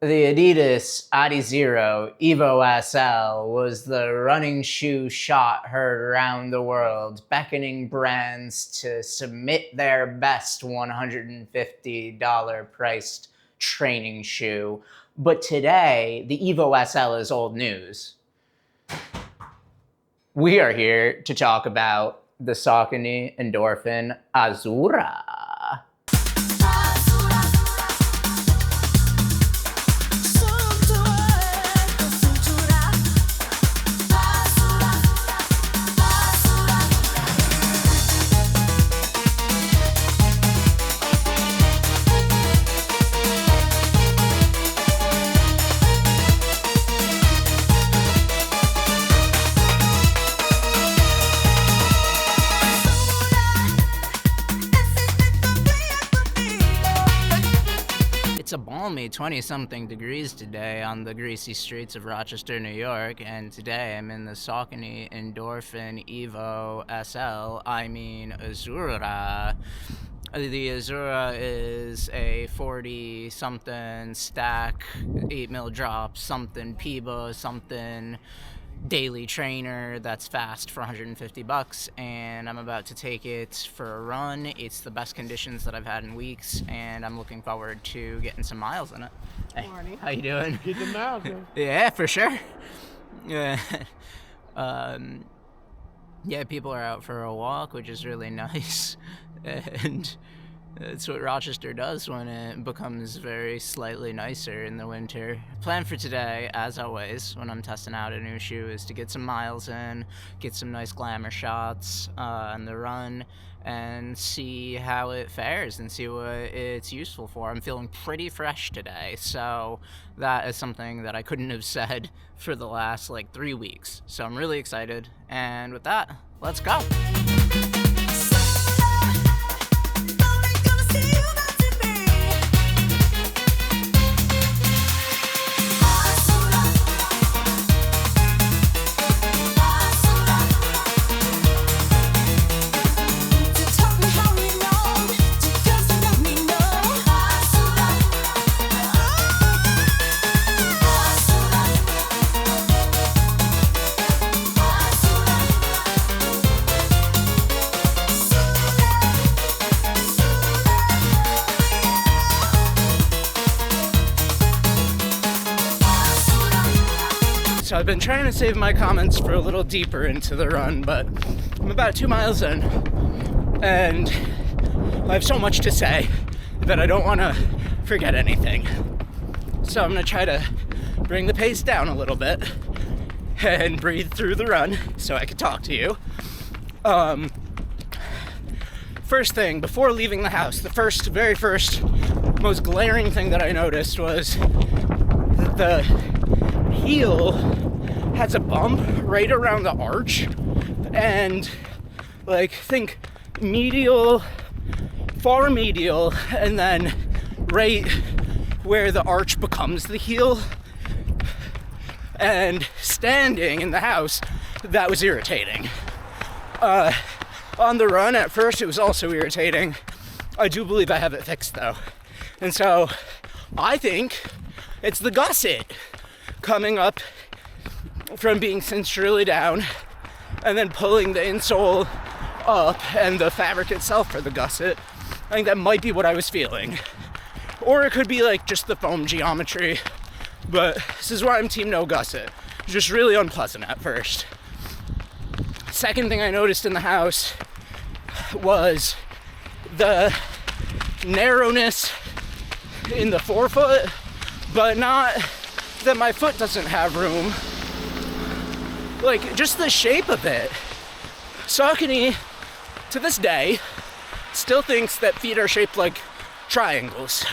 The Adidas Adizero EVO SL was the running shoe shot heard around the world, beckoning brands to submit their best $150 priced training shoe. But today, the EVO SL is old news. We are here to talk about the Saucony Endorphin Azura. It's a balmy 20-something degrees today on the greasy streets of Rochester, New York, and today I'm in the Saucony Endorphin EVO SL, Azura. The Azura is a 40-something stack, 8mm drop, something PEBA, something daily trainer that's fast for $150, and I'm about to take it for a run. It's the best conditions that I've had in weeks, and I'm looking forward to getting some miles in it. Hey, morning. how you doing? Get the miles in. Yeah, for sure. Yeah. Yeah, people are out for a walk, which is really nice, and it's what Rochester does when it becomes very slightly nicer in the winter. Plan for today, as always, when I'm testing out a new shoe, is to get some miles in, get some nice glamour shots on the run, and see how it fares and see what it's useful for. I'm feeling pretty fresh today, so that is something that I couldn't have said for the last 3 weeks. So I'm really excited, and with that, let's go. So I've been trying to save my comments for a little deeper into the run, but I'm about 2 miles in, and I have so much to say that I don't want to forget anything. So I'm going to try to bring the pace down a little bit and breathe through the run so I can talk to you. First thing, before leaving the house, the very first, most glaring thing that I noticed was that the heel has a bump right around the arch, and think medial, far medial, and then right where the arch becomes the heel. And standing in the house, that was irritating. On the run at first, it was also irritating. I do believe I have it fixed though, and so I think it's the gusset coming up from being cinched really down and then pulling the insole up and the fabric itself for the gusset. I think that might be what I was feeling. Or it could be just the foam geometry, but this is why I'm team no gusset. It's just really unpleasant at first. Second thing I noticed in the house was the narrowness in the forefoot, but not that my foot doesn't have room, just the shape of it. Saucony, to this day, still thinks that feet are shaped like triangles.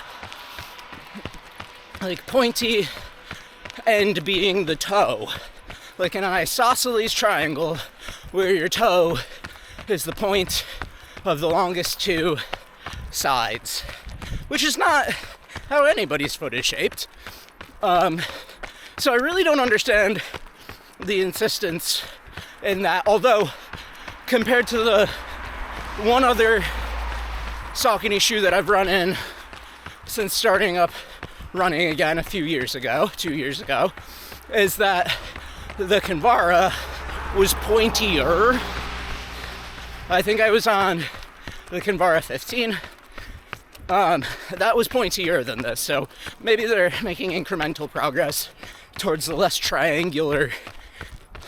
Pointy end being the toe. An isosceles triangle where your toe is the point of the longest two sides, which is not how anybody's foot is shaped. So I really don't understand the insistence in that, although compared to the one other Saucony shoe that I've run in since starting up running again a few years ago, 2 years ago, is that the Kinvara was pointier. I think I was on the Kinvara 15. That was pointier than this, so maybe they're making incremental progress towards the less triangular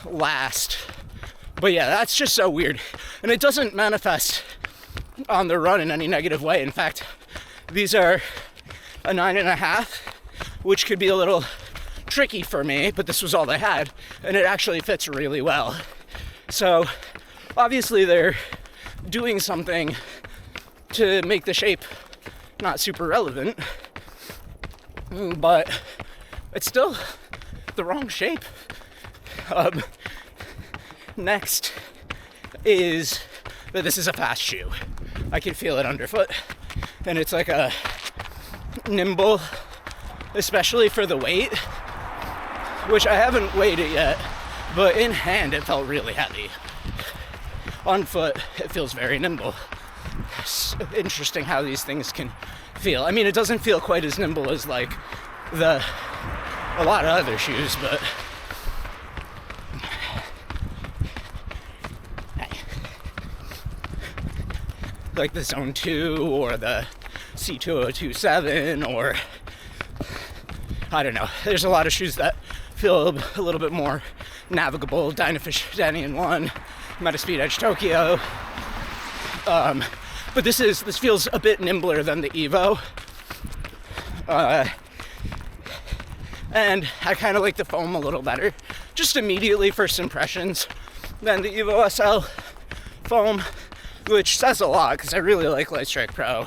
last. But yeah, that's just so weird. And it doesn't manifest on the run in any negative way. In fact, these are a 9.5, which could be a little tricky for me, but this was all they had, and it actually fits really well. So obviously they're doing something to make the shape not super relevant, but it's still the wrong shape. Next is that this is a fast shoe. I can feel it underfoot, and it's like a nimble, especially for the weight, which I haven't weighed it yet, but in hand it felt really heavy. On foot it feels very nimble. It's interesting how these things can feel. I mean, it doesn't feel quite as nimble as like a lot of other shoes, but like the Zone 2 or the C2027, or I don't know. There's a lot of shoes that feel a little bit more navigable. Dynafish Danian 1, Metaspeed Edge Tokyo. But this feels a bit nimbler than the EVO. And I kind of like the foam a little better, just immediately first impressions, than the EVO SL foam, which says a lot because I really like Lightstrike Pro.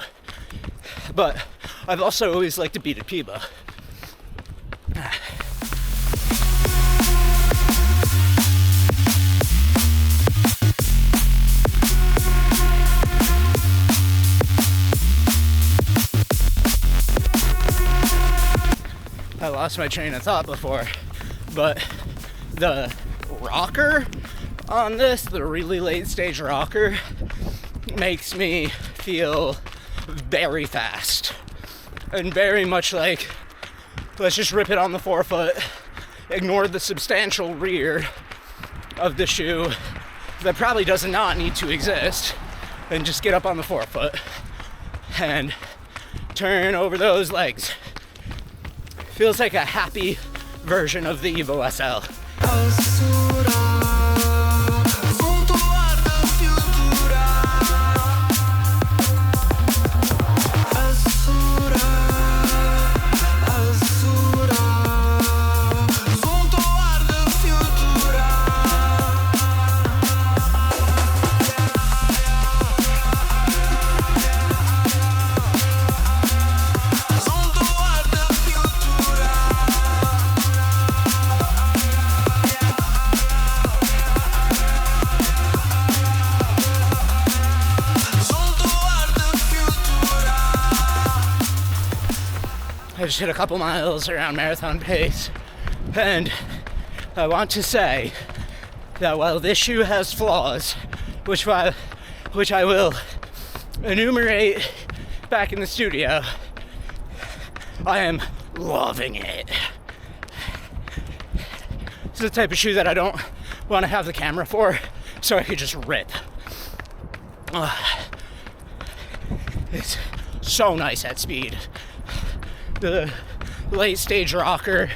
But I've also always liked the beaded PEBA. I lost my train of thought before, but the rocker on this, the really late stage rocker, makes me feel very fast and very much like, let's just rip it on the forefoot, ignore the substantial rear of the shoe that probably does not need to exist, and just get up on the forefoot and turn over those legs. Feels like a happy version of the EVO SL. I just hit a couple miles around marathon pace, and I want to say that while this shoe has flaws, which I will enumerate back in the studio, I am loving it. It's the type of shoe that I don't want to have the camera for, so I could just rip. It's so nice at speed. The late stage rocker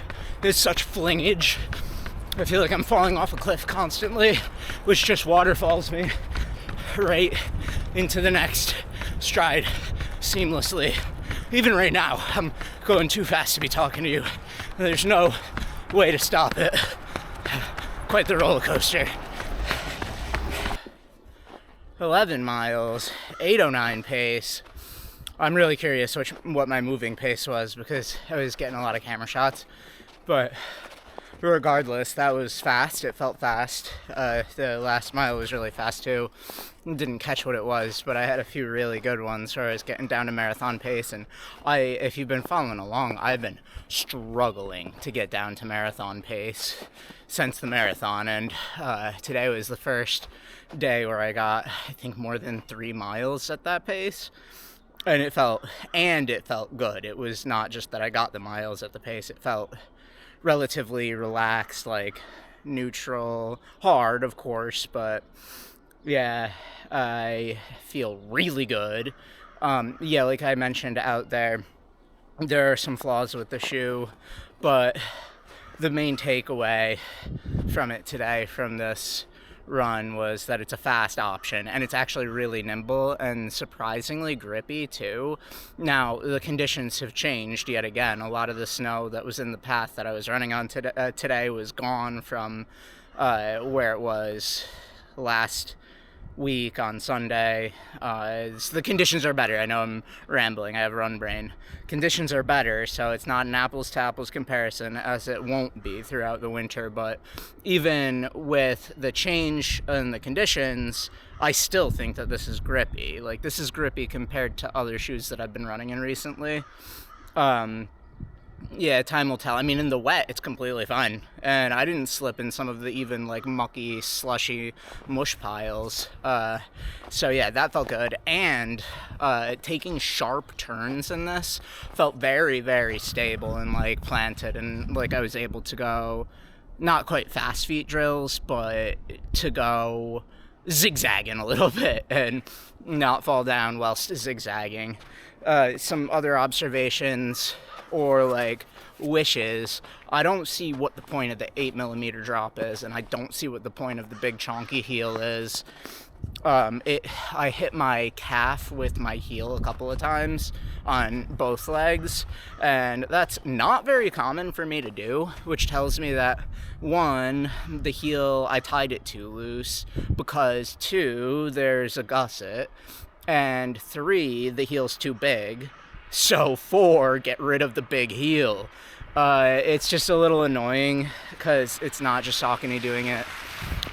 is such flingage. I feel like I'm falling off a cliff constantly, which just waterfalls me right into the next stride seamlessly. Even right now, I'm going too fast to be talking to you. There's no way to stop it. Quite the roller coaster. 11 miles, 8:09 pace. I'm really curious what my moving pace was because I was getting a lot of camera shots, but regardless, that was fast. It felt fast. The last mile was really fast too. Didn't catch what it was, but I had a few really good ones where I was getting down to marathon pace, and if you've been following along, I've been struggling to get down to marathon pace since the marathon, and today was the first day where I got, I think, more than 3 miles at that pace. And it felt good. It was not just that I got the miles at the pace. It felt relatively relaxed, like neutral, hard, of course, but yeah, I feel really good. Yeah, like I mentioned out there are some flaws with the shoe, but the main takeaway from it today, from this run, was that it's a fast option, and it's actually really nimble and surprisingly grippy too. Now, the conditions have changed yet again. A lot of the snow that was in the path that I was running on today was gone from where it was last week on Sunday. The conditions are better. I know I'm rambling. I have run brain. Conditions are better, so it's not an apples to apples comparison, as it won't be throughout the winter. But even with the change in the conditions, I still think that this is grippy. Like, this is grippy compared to other shoes that I've been running in recently. Yeah, time will tell. I mean, in the wet, it's completely fine. And I didn't slip in some of the even, like, mucky, slushy mush piles. So, yeah, that felt good. And taking sharp turns in this felt very, very stable and, like, planted. And, like, I was able to go, not quite fast feet drills, but to go zigzagging a little bit and not fall down whilst zigzagging. Some other observations or like wishes: I don't see what the point of the 8mm drop is, and I don't see what the point of the big chonky heel is. I hit my calf with my heel a couple of times on both legs, and that's not very common for me to do, which tells me that, one, the heel, I tied it too loose, because two, there's a gusset, and three, the heel's too big. So 4, get rid of the big heel. It's just a little annoying because it's not just Saucony doing it.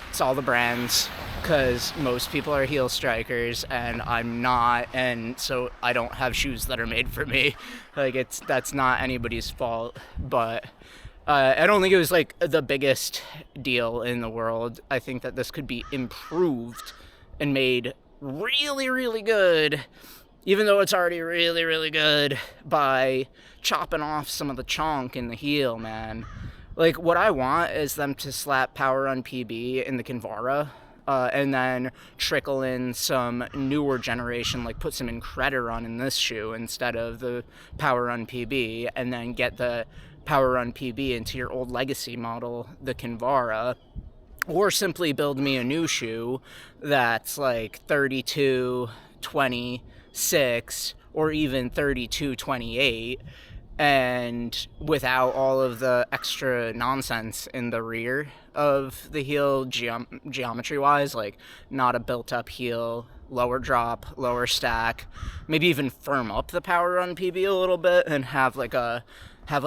It's all the brands, because most people are heel strikers and I'm not, and so I don't have shoes that are made for me. Like, that's not anybody's fault, but I don't think it was like the biggest deal in the world. I think that this could be improved and made really, really good, even though it's already really, really good, by chopping off some of the chonk in the heel, man. Like, what I want is them to slap Power Run PB in the Kinvara, and then trickle in some newer generation, like put some Incrediron in this shoe instead of the Power Run PB, and then get the Power Run PB into your old legacy model, the Kinvara. Or simply build me a new shoe that's like 32-26 or even 32-28, and without all of the extra nonsense in the rear of the heel geometry-wise, like not a built-up heel, lower drop, lower stack, maybe even firm up the Power Run PB a little bit and have like a I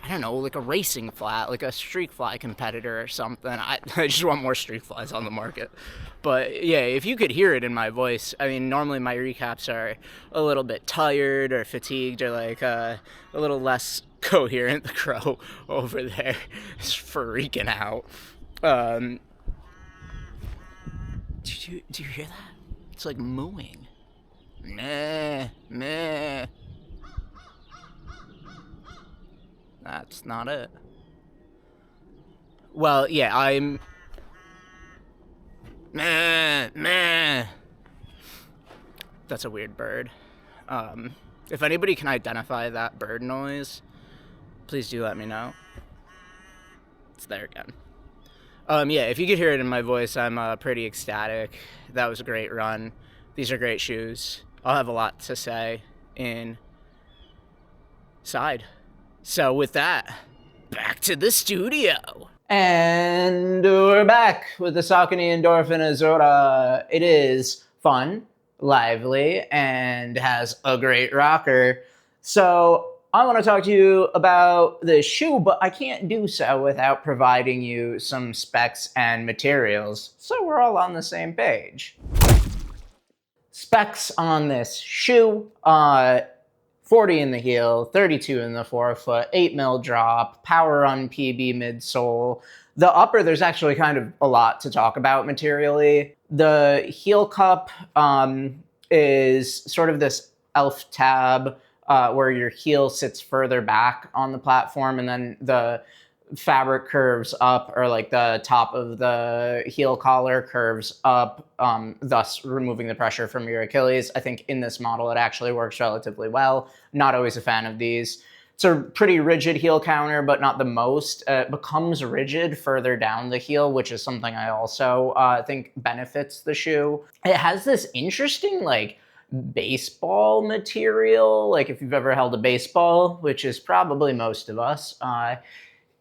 don't know, like a racing flat, like a streak fly competitor or something. I just want more streak flies on the market. But yeah, if you could hear it in my voice, I mean, normally my recaps are a little bit tired or fatigued or like a little less coherent. The crow over there is freaking out. Do you hear that? It's like mooing. Meh, meh. That's not it. Well, yeah, I'm... Meh, meh. That's a weird bird. If anybody can identify that bird noise, please do let me know. It's there again. Yeah, if you could hear it in my voice, I'm pretty ecstatic. That was a great run. These are great shoes. I'll have a lot to say inside. So with that, back to the studio. And we're back with the Saucony Endorphin Azura. It is fun, lively, and has a great rocker. So I want to talk to you about this shoe, but I can't do so without providing you some specs and materials, so we're all on the same page. Specs on this shoe: 40 in the heel, 32 in the forefoot, 8mm drop, Power Run PB midsole. The upper, there's actually kind of a lot to talk about materially. The heel cup is sort of this elf tab where your heel sits further back on the platform, and then the fabric curves up, or like the top of the heel collar curves up, thus removing the pressure from your Achilles. I think in this model it actually works relatively well. Not always a fan of these. It's a pretty rigid heel counter, but not the most. It becomes rigid further down the heel, which is something I also think benefits the shoe. It has this interesting like baseball material. Like if you've ever held a baseball, which is probably most of us,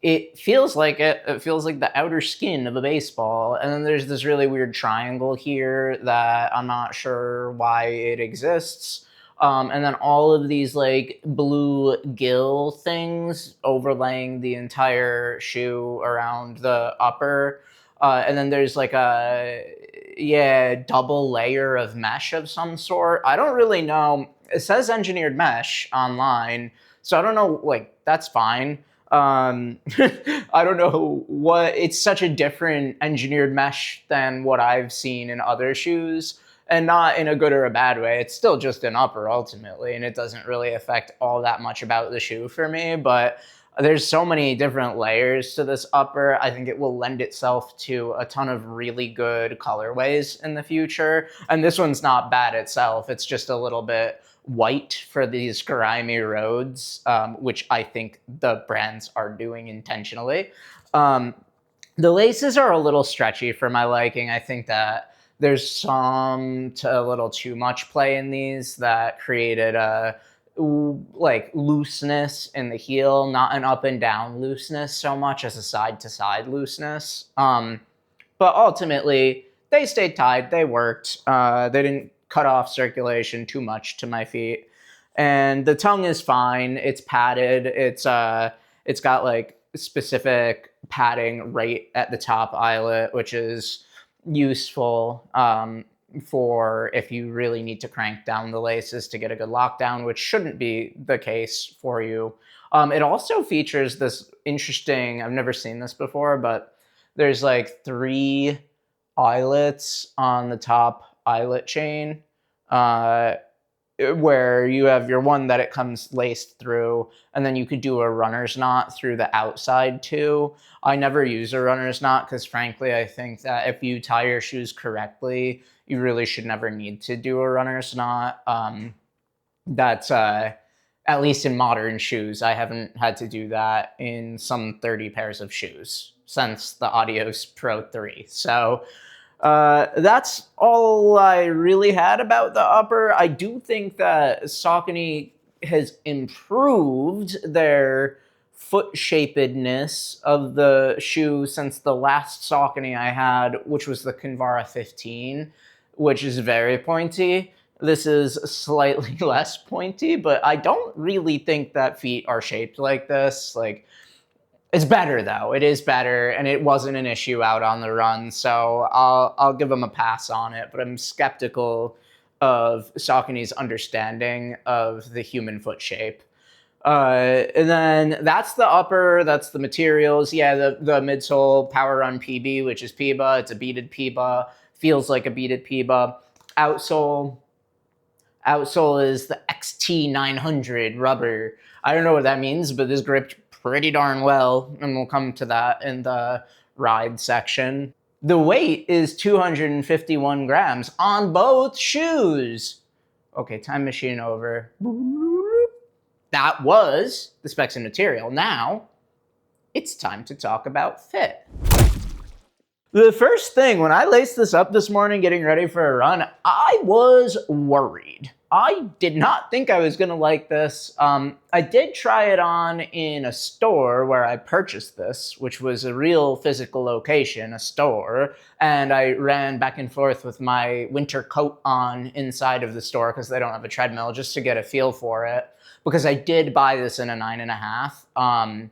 it feels like it feels like the outer skin of a baseball. And then there's this really weird triangle here that I'm not sure why it exists. And then all of these like blue gill things overlaying the entire shoe around the upper. And then there's like a double layer of mesh of some sort. I don't really know. It says engineered mesh online, so I don't know, like, that's fine. I don't know what, it's such a different engineered mesh than what I've seen in other shoes, and not in a good or a bad way. It's still just an upper ultimately, and it doesn't really affect all that much about the shoe for me, but there's so many different layers to this upper. I think it will lend itself to a ton of really good colorways in the future. And this one's not bad itself. It's just a little bit white for these grimy roads, which I think the brands are doing intentionally. The laces are a little stretchy for my liking. I think that there's a little too much play in these that created a like looseness in the heel, not an up and down looseness so much as a side to side looseness. But ultimately they stayed tied, they worked. They didn't cut off circulation too much to my feet. And the tongue is fine. It's padded. It's got like specific padding right at the top eyelet, which is useful for if you really need to crank down the laces to get a good lockdown, which shouldn't be the case for you. It also features this interesting, I've never seen this before, but there's like 3 eyelets on the top eyelet chain, where you have your one that it comes laced through, and then you could do a runner's knot through the outside too. I never use a runner's knot because frankly, I think that if you tie your shoes correctly, you really should never need to do a runner's knot. That's at least in modern shoes. I haven't had to do that in some 30 pairs of shoes since the Adios Pro 3. So that's all I really had about the upper. I do think that Saucony has improved their foot shapedness of the shoe since the last Saucony I had, which was the Kinvara 15, which is very pointy. This is slightly less pointy, but I don't really think that feet are shaped like this. Like, it's better though. It is better, and it wasn't an issue out on the run, so I'll give them a pass on it. But I'm skeptical of Saucony's understanding of the human foot shape. And then that's the upper, that's the materials. Yeah, the midsole Power Run PB, which is PEBA. It's a beaded PEBA. Feels like a beaded PEBA. Outsole is the XT900 rubber. I don't know what that means, but this gripped pretty darn well, and we'll come to that in the ride section. The weight is 251 grams on both shoes. Okay, time machine over. That was the specs and material. Now, it's time to talk about fit. The first thing, when I laced this up this morning getting ready for a run, I was worried. I did not think I was going to like this. I did try it on in a store where I purchased this, which was a real physical location, a store, and I ran back and forth with my winter coat on inside of the store because they don't have a treadmill, just to get a feel for it, because I did buy this in a 9.5.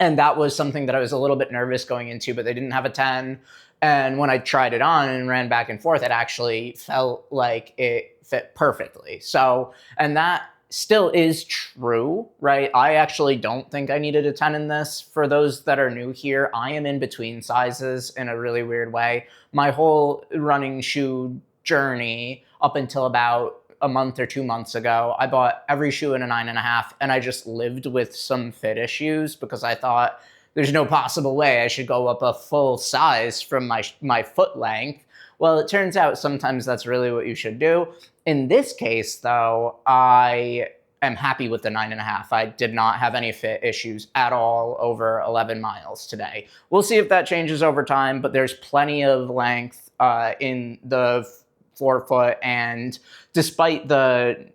And that was something that I was a little bit nervous going into, but they didn't have a 10. And when I tried it on and ran back and forth, it actually felt like it fit perfectly. So, and that still is true, right? I actually don't think I needed a 10 in this. For those that are new here, I am in between sizes in a really weird way. My whole running shoe journey up until about a month or 2 months ago, I bought every shoe in a 9.5, and I just lived with some fit issues because I thought there's no possible way I should go up a full size from my foot length. Well, it turns out sometimes that's really what you should do. In this case, though, I am happy with the 9.5. I did not have any fit issues at all over 11 miles today. We'll see if that changes over time, but there's plenty of length in the forefoot, and despite the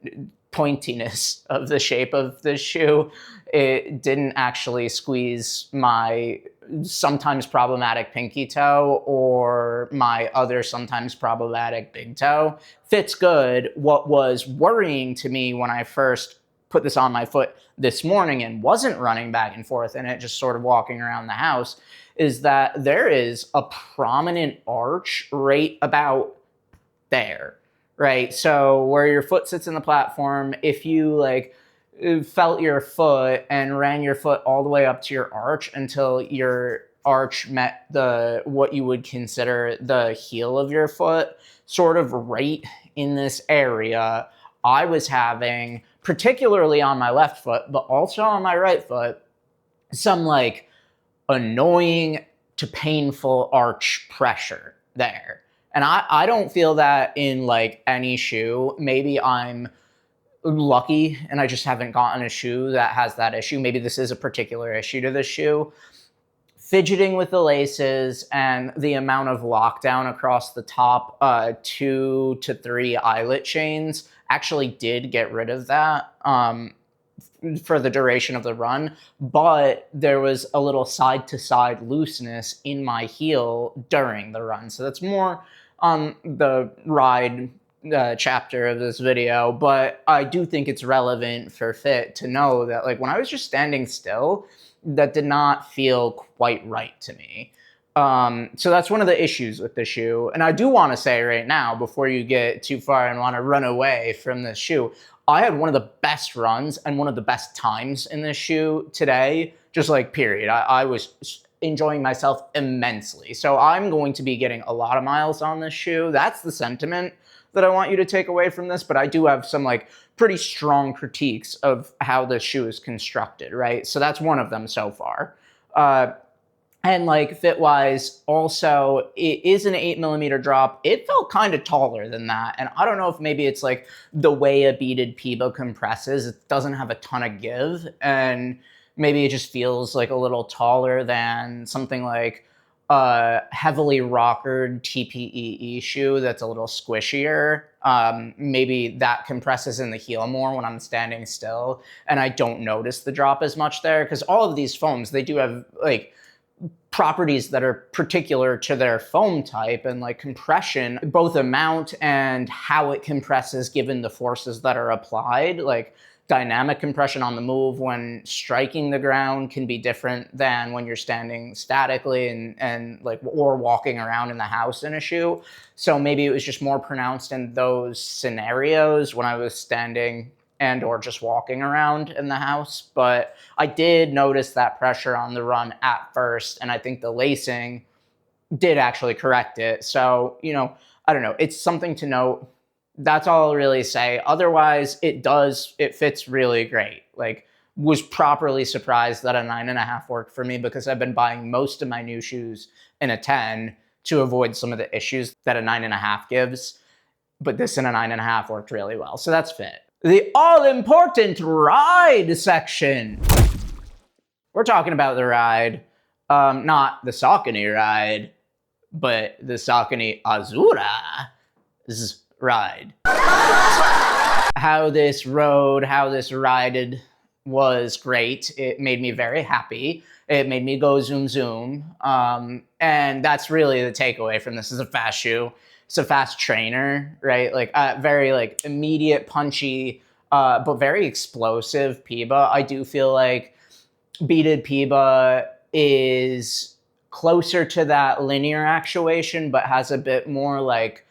pointiness of the shape of this shoe, it didn't actually squeeze my sometimes problematic pinky toe or my other sometimes problematic big toe. Fits good. What was worrying to me when I first put this on my foot this morning and wasn't running back and forth in it, just sort of walking around the house, is that there is a prominent arch right about there, right? So where your foot sits in the platform, if you like felt your foot and ran your foot all the way up to your arch until your arch met the what you would consider the heel of your foot, sort of right in this area, I was having, particularly on my left foot, but also on my right foot, some like annoying to painful arch pressure there. And I don't feel that in like any shoe. Maybe I'm lucky and I just haven't gotten a shoe that has that issue. Maybe this is a particular issue to this shoe. Fidgeting with the laces and the amount of lockdown across the top 2 to 3 eyelet chains actually did get rid of that for the duration of the run, but there was a little side-to-side looseness in my heel during the run. So that's more on the ride chapter of this video, but I do think it's relevant for fit to know that like when I was just standing still, that did not feel quite right to me. So that's one of the issues with the shoe. And I do want to say right now, before you get too far and want to run away from this shoe, I had one of the best runs and one of the best times in this shoe today, just like period. I was enjoying myself immensely. So I'm going to be getting a lot of miles on this shoe. That's the sentiment that I want you to take away from this, but I do have some like pretty strong critiques of how the shoe is constructed, right? So that's one of them so far. And like fit-wise, also, it is an 8mm drop. It felt kind of taller than that. And I don't know if maybe it's like the way a beaded PEBA compresses. It doesn't have a ton of give. And maybe it just feels like a little taller than something like a heavily rockered TPEE shoe that's a little squishier. Maybe that compresses in the heel more when I'm standing still. And I don't notice the drop as much there. Because all of these foams, they do have like properties that are particular to their foam type, and like compression, both amount and how it compresses given the forces that are applied. Like dynamic compression on the move when striking the ground can be different than when you're standing statically and like or walking around in the house in a shoe. So maybe it was just more pronounced in those scenarios when I was standing and or just walking around in the house. But I did notice that pressure on the run at first, and I think the lacing did actually correct it. So, you know, I don't know. It's something to note. That's all I'll really say. Otherwise, it fits really great. Like, was properly surprised that a 9.5 worked for me because I've been buying most of my new shoes in a 10 to avoid some of the issues that a 9.5 gives. But this in a 9.5 worked really well. So that's fit. The all-important ride section. We're talking about the ride, not the Saucony ride, but the Saucony Azura's ride. How this rode, how this rided was great. It made me very happy. It made me go zoom zoom. And that's really the takeaway from this. Is a fast shoe. It's a fast trainer, right? Like very like immediate, punchy, but very explosive PEBA. I do feel like beaded PEBA is closer to that linear actuation, but has a bit more like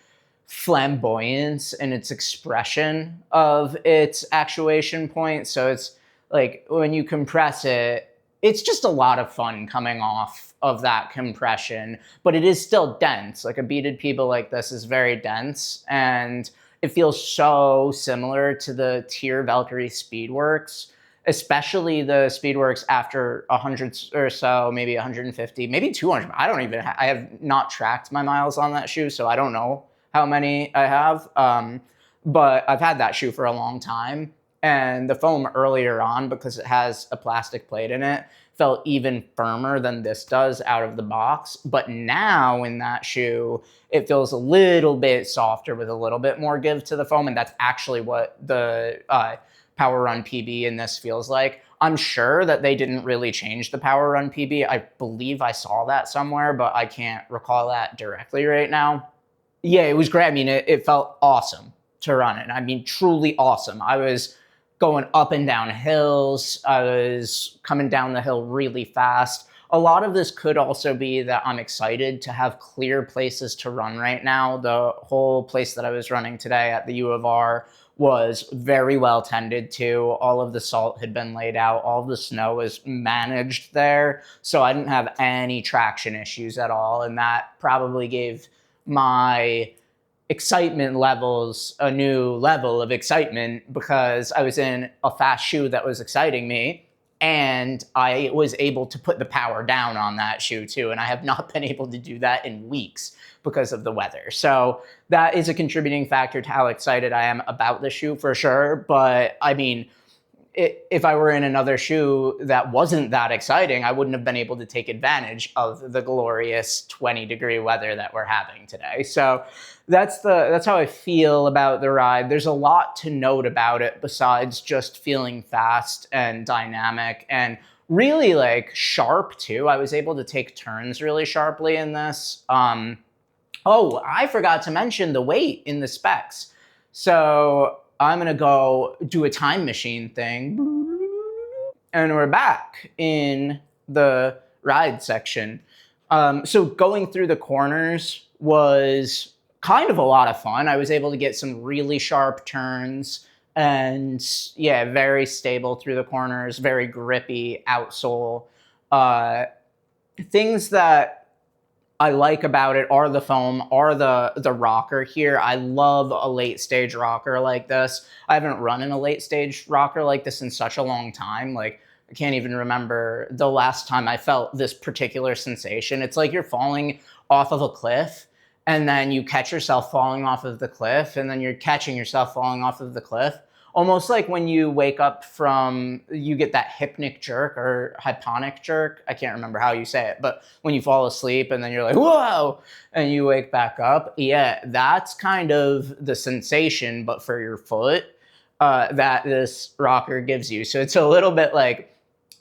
flamboyance in its expression of its actuation point. So it's like when you compress it, it's just a lot of fun coming off of that compression, but it is still dense. Like a beaded PEBA like this is very dense, and it feels so similar to the Tier Valkyrie Speedworks, especially the Speedworks after 100 or so, maybe 150, maybe 200. I have not tracked my miles on that shoe, so I don't know how many I have. But I've had that shoe for a long time. And the foam earlier on, because it has a plastic plate in it, felt even firmer than this does out of the box. But now in that shoe, it feels a little bit softer with a little bit more give to the foam. And that's actually what the Power Run PB in this feels like. I'm sure that they didn't really change the Power Run PB. I believe I saw that somewhere, but I can't recall that directly right now. Yeah, it was great. I mean, it felt awesome to run it. I mean, truly awesome. I was going up and down hills. I was coming down the hill really fast. A lot of this could also be that I'm excited to have clear places to run right now. The whole place that I was running today at the U of R was very well tended to. All of the salt had been laid out. All of the snow was managed there. So I didn't have any traction issues at all. And that probably gave my excitement levels a new level of excitement, because I was in a fast shoe that was exciting me, and I was able to put the power down on that shoe too. And I have not been able to do that in weeks because of the weather. So that is a contributing factor to how excited I am about the shoe for sure. But I mean, if I were in another shoe that wasn't that exciting, I wouldn't have been able to take advantage of the glorious 20-degree weather that we're having today. So that's how I feel about the ride. There's a lot to note about it besides just feeling fast and dynamic and really like sharp too. I was able to take turns really sharply in this. Oh, I forgot to mention the weight in the specs. So I'm gonna go do a time machine thing, and we're back in the ride section. So going through the corners was kind of a lot of fun. I was able to get some really sharp turns, and yeah, very stable through the corners, very grippy outsole. Things that I like about it are the foam, are the rocker here. I love a late stage rocker like this. I haven't run in a late stage rocker like this in such a long time. Like, I can't even remember the last time I felt this particular sensation. It's like you're falling off of a cliff, and then you catch yourself falling off of the cliff, and then you're catching yourself falling off of the cliff. Almost like when you wake up from, you get that hypnic jerk or hyponic jerk. I can't remember how you say it, but when you fall asleep and then you're like, whoa, and you wake back up. Yeah, that's kind of the sensation, but for your foot, that this rocker gives you. So it's a little bit like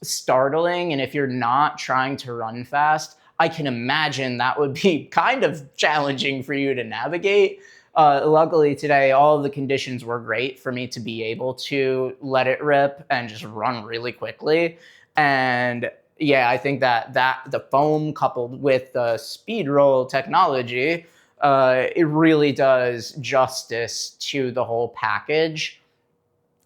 startling. And if you're not trying to run fast, I can imagine that would be kind of challenging for you to navigate. Luckily today, all of the conditions were great for me to be able to let it rip and just run really quickly. And yeah, I think that the foam coupled with the speed roll technology, it really does justice to the whole package.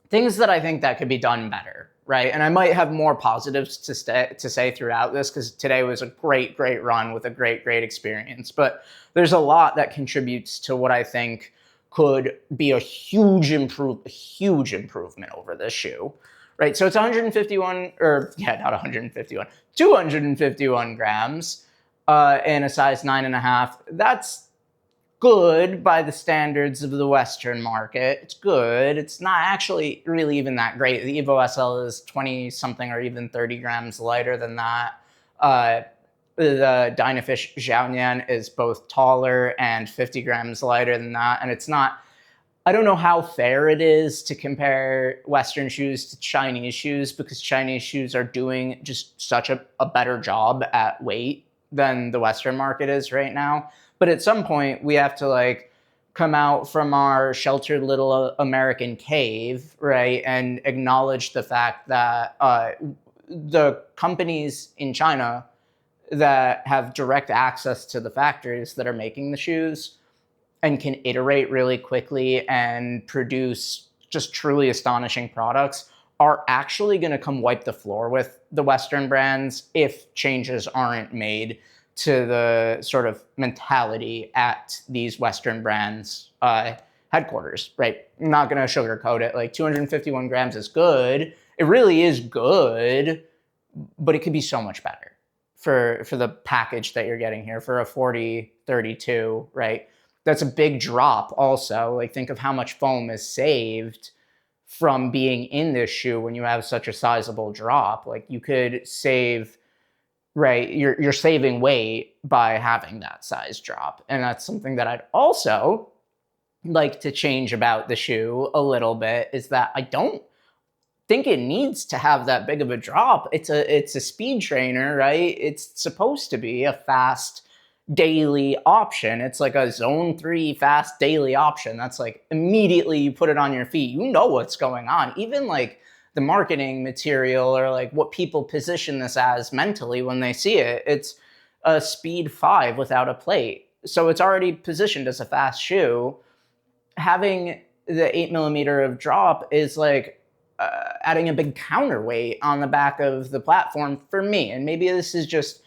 Things that I think that could be done better, right? And I might have more positives to say throughout this, because today was a great run with a great experience. But there's a lot that contributes to what I think could be a huge improvement over this shoe, right? So it's 251 grams in a size 9.5. That's good by the standards of the Western market. It's good. It's not actually really even that great. The EVO SL is 20 something or even 30 grams lighter than that. The Dynafish Xiaonian is both taller and 50 grams lighter than that. And it's not, I don't know how fair it is to compare Western shoes to Chinese shoes, because Chinese shoes are doing just such a better job at weight than the Western market is right now. But at some point, we have to like come out from our sheltered little American cave, right, and acknowledge the fact that the companies in China that have direct access to the factories that are making the shoes and can iterate really quickly and produce just truly astonishing products are actually going to come wipe the floor with the Western brands if changes aren't made to the sort of mentality at these Western brands headquarters, right? I'm not going to sugarcoat it. Like 251 grams is good. It really is good, but it could be so much better for the package that you're getting here for a 40-32, right? That's a big drop also. Like think of how much foam is saved from being in this shoe when you have such a sizable drop. Like you could save, right? You're saving weight by having that size drop. And that's something that I'd also like to change about the shoe a little bit, is that I don't think it needs to have that big of a drop. It's a speed trainer, right? It's supposed to be a fast daily option. It's like a zone 3 fast daily option. That's like immediately you put it on your feet, you know what's going on. Even like the marketing material or like what people position this as mentally when they see it, it's a speed 5 without a plate. So it's already positioned as a fast shoe. Having the 8mm of drop is like adding a big counterweight on the back of the platform for me. And maybe this is just,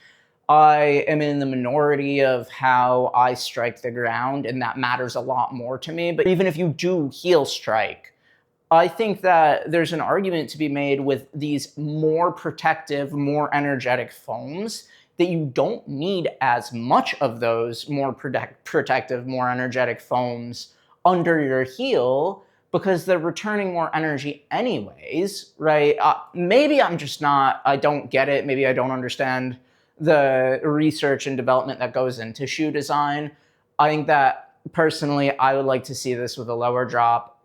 I am in the minority of how I strike the ground, and that matters a lot more to me. But even if you do heel strike, I think that there's an argument to be made with these more protective, more energetic foams, that you don't need as much of those more protective, more energetic foams under your heel, because they're returning more energy anyways, right? Maybe I'm just not, I don't get it. Maybe I don't understand the research and development that goes into shoe design. I think that personally, I would like to see this with a lower drop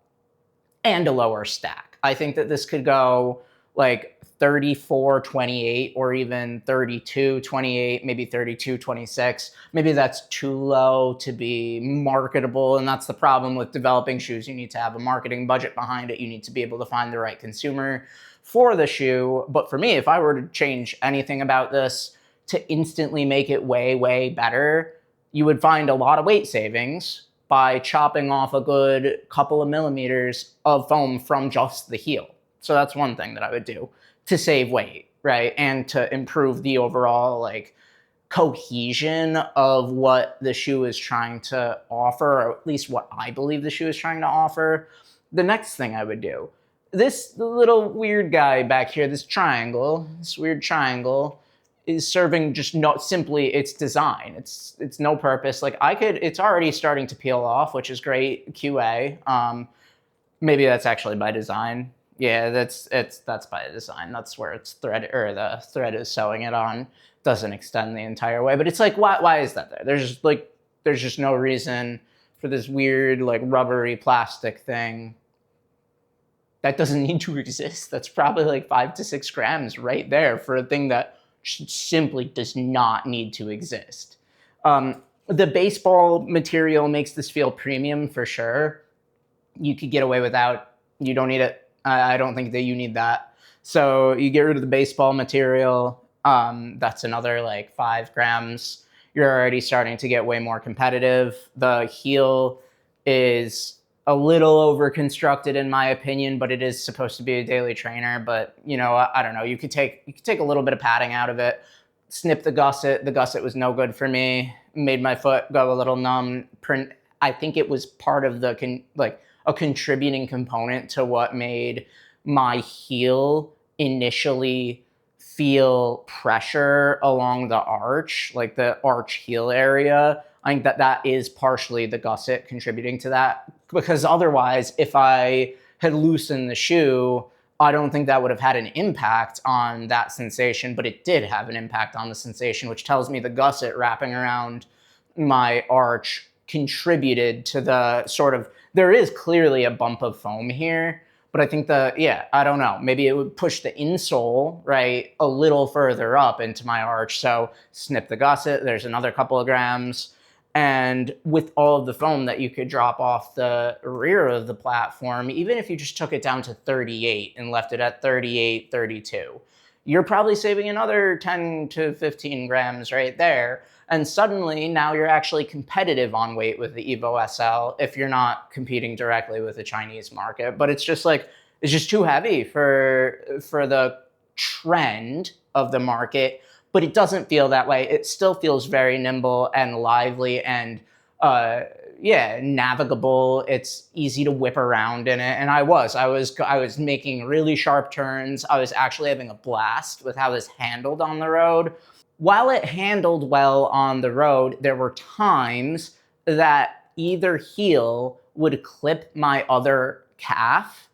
and a lower stack. I think that this could go like 34-28 or even 32-28, maybe 32-26. Maybe that's too low to be marketable, and that's the problem with developing shoes. You need to have a marketing budget behind it. You need to be able to find the right consumer for the shoe. But for me, if I were to change anything about this to instantly make it way, way better, you would find a lot of weight savings by chopping off a good couple of millimeters of foam from just the heel. So that's one thing that I would do to save weight, right? And to improve the overall like cohesion of what the shoe is trying to offer, or at least what I believe the shoe is trying to offer. The next thing I would do, this little weird guy back here, this weird triangle, is serving just not simply its design. It's no purpose. Like it's already starting to peel off, which is great QA. Maybe that's actually by design. Yeah, that's by design. That's where it's threaded, or the thread is sewing it on. Doesn't extend the entire way, but it's like, why is that there? There's just no reason for this weird like rubbery plastic thing that doesn't need to exist. That's probably like 5 to 6 grams right there for a thing that simply does not need to exist. The baseball material makes this feel premium for sure. You could get away without. You don't need it. I don't think that you need that. So you get rid of the baseball material. That's another like 5 grams. You're already starting to get way more competitive. The heel is a little over constructed in my opinion, but it is supposed to be a daily trainer. But you know, I don't know. You could take a little bit of padding out of it. Snip the gusset. The gusset was no good for me. Made my foot go a little numb. I think it was part of the a contributing component to what made my heel initially feel pressure along the arch, like the arch heel area. I think that is partially the gusset contributing to that, because otherwise, if I had loosened the shoe, I don't think that would have had an impact on that sensation, but it did have an impact on the sensation, which tells me the gusset wrapping around my arch contributed to the sort of, there is clearly a bump of foam here, but I think I don't know, maybe it would push the insole, right, a little further up into my arch. So snip the gusset, there's another couple of grams. And with all of the foam that you could drop off the rear of the platform, even if you just took it down to 38 and left it at 38, 32, you're probably saving another 10 to 15 grams right there. And suddenly now you're actually competitive on weight with the EVO SL if you're not competing directly with the Chinese market. But it's just like, it's just too heavy for the trend of the market, but it doesn't feel that way. It still feels very nimble and lively and yeah, navigable. It's easy to whip around in it. And I was making really sharp turns. I was actually having a blast with how this handled on the road. While it handled well on the road, there were times that either heel would clip my other calf.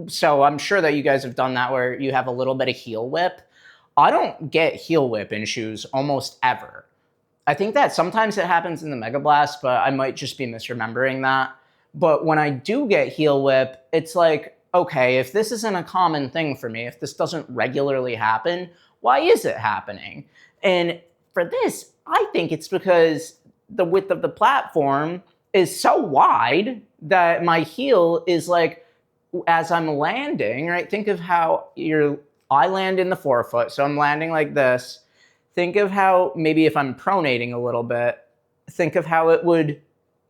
So I'm sure that you guys have done that where you have a little bit of heel whip. I don't get heel whip in shoes almost ever. I think that sometimes it happens in the Mega Blast, but I might just be misremembering that. But when I do get heel whip, it's like, okay, if this isn't a common thing for me, if this doesn't regularly happen, why is it happening? And for this, I think it's because the width of the platform is so wide that my heel is like, as I'm landing, right? Think of how I land in the forefoot, so I'm landing like this. Think of how maybe if I'm pronating a little bit, think of how it would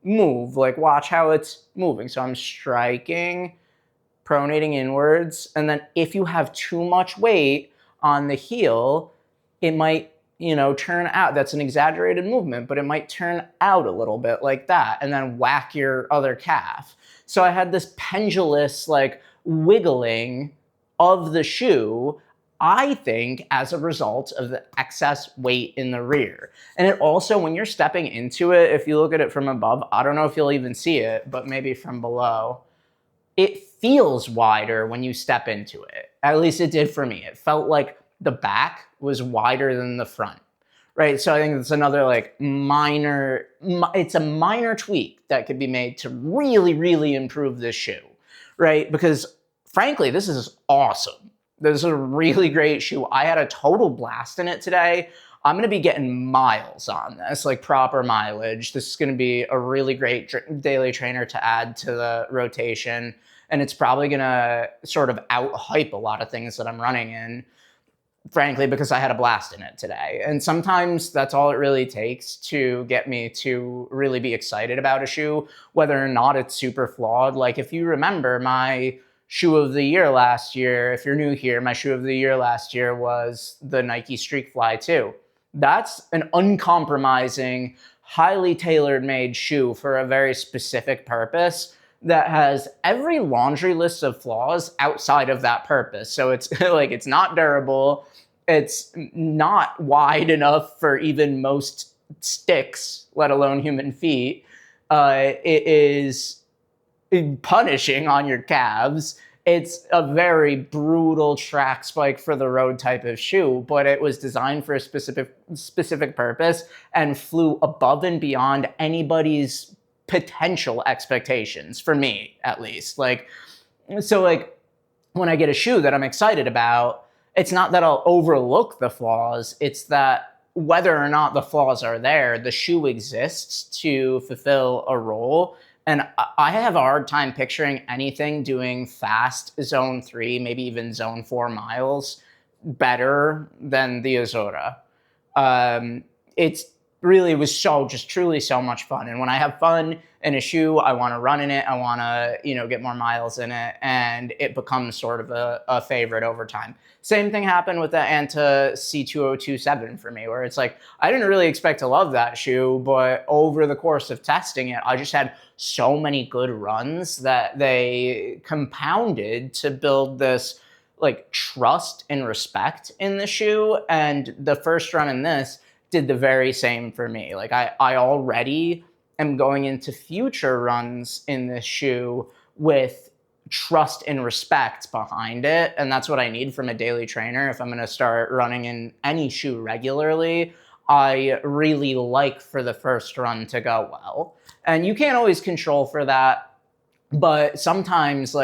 move. Like watch how it's moving. So I'm striking, pronating inwards, and then if you have too much weight on the heel, it might, turn out. That's an exaggerated movement, but it might turn out a little bit like that and then whack your other calf. So I had this pendulous like wiggling of the shoe, I think, as a result of the excess weight in the rear. And it also, when you're stepping into it, if you look at it from above, I don't know if you'll even see it, but maybe from below, it feels wider when you step into it. At least it did for me. It felt like the back was wider than the front, right? So I think it's another like it's a minor tweak that could be made to really, really improve this shoe, right? Because frankly, this is awesome. This is a really great shoe. I had a total blast in it today. I'm going to be getting miles on this, like proper mileage. This is going to be a really great daily trainer to add to the rotation. And it's probably going to sort of out-hype a lot of things that I'm running in, frankly, because I had a blast in it today. And sometimes that's all it really takes to get me to really be excited about a shoe, whether or not it's super flawed. Like if you remember my shoe of the year last year, if you're new here, my shoe of the year last year was the Nike Streak Fly 2. That's an uncompromising, highly tailored made shoe for a very specific purpose that has every laundry list of flaws outside of that purpose. So it's like, it's not durable. It's not wide enough for even most sticks, let alone human feet. It is punishing on your calves. It's a very brutal track spike for the road type of shoe, but it was designed for a specific purpose and flew above and beyond anybody's potential expectations, for me at least. So when I get a shoe that I'm excited about, it's not that I'll overlook the flaws, it's that whether or not the flaws are there, the shoe exists to fulfill a role. And I have a hard time picturing anything doing fast zone 3, maybe even zone 4 miles better than the Azura. It's really was just truly so much fun. And when I have fun in a shoe, I want to run in it. I want to, get more miles in it. And it becomes sort of a favorite over time. Same thing happened with the Anta C2027 for me, where it's like, I didn't really expect to love that shoe, but over the course of testing it, I just had so many good runs that they compounded to build this like trust and respect in the shoe. And the first run in this did the very same for me. Like I already am going into future runs in this shoe with trust and respect behind it. And that's what I need from a daily trainer. If I'm going to start running in any shoe regularly, I really like for the first run to go well. And you can't always control for that, but sometimes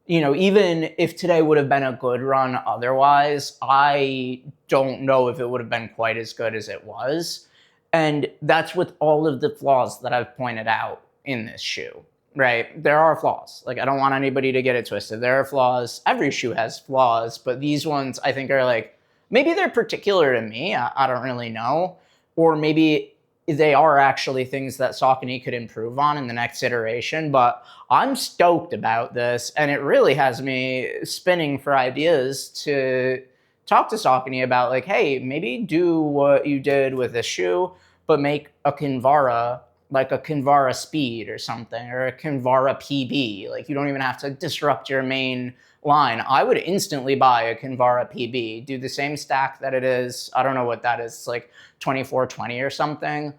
even if today would have been a good run otherwise, I don't know if it would have been quite as good as it was. And that's with all of the flaws that I've pointed out in this shoe, right? There are flaws. I don't want anybody to get it twisted. There are flaws. Every shoe has flaws, but these ones I think are maybe they're particular to me. I don't really know. Or maybe they are actually things that Saucony could improve on in the next iteration, but I'm stoked about this, and it really has me spinning for ideas to talk to Saucony about hey, maybe do what you did with this shoe, but make a Kinvara like a Kinvara Speed or something, or a Kinvara PB. Like, you don't even have to disrupt your main line. I would instantly buy a Kinvara PB, do the same stack that it is. I don't know what that is. It's like 2420 or something,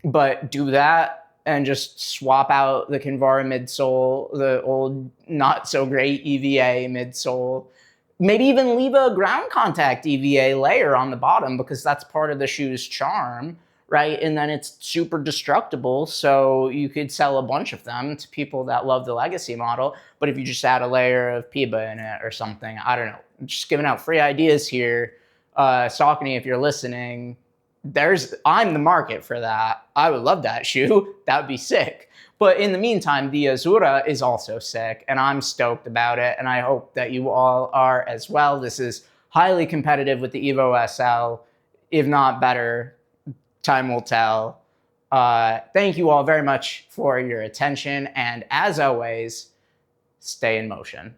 but do that and just swap out the Kinvara midsole, the old not so great EVA midsole. Maybe even leave a ground contact EVA layer on the bottom, because that's part of the shoe's charm, right? And then it's super destructible, so you could sell a bunch of them to people that love the legacy model. But if you just add a layer of PEBA in it or something, I don't know. I'm just giving out free ideas here. Saucony, if you're listening, I'm the market for that. I would love that shoe. That would be sick. But in the meantime, the Azura is also sick, and I'm stoked about it, and I hope that you all are as well. This is highly competitive with the EVO SL, if not better. Time will tell. Thank you all very much for your attention, and as always, stay in motion.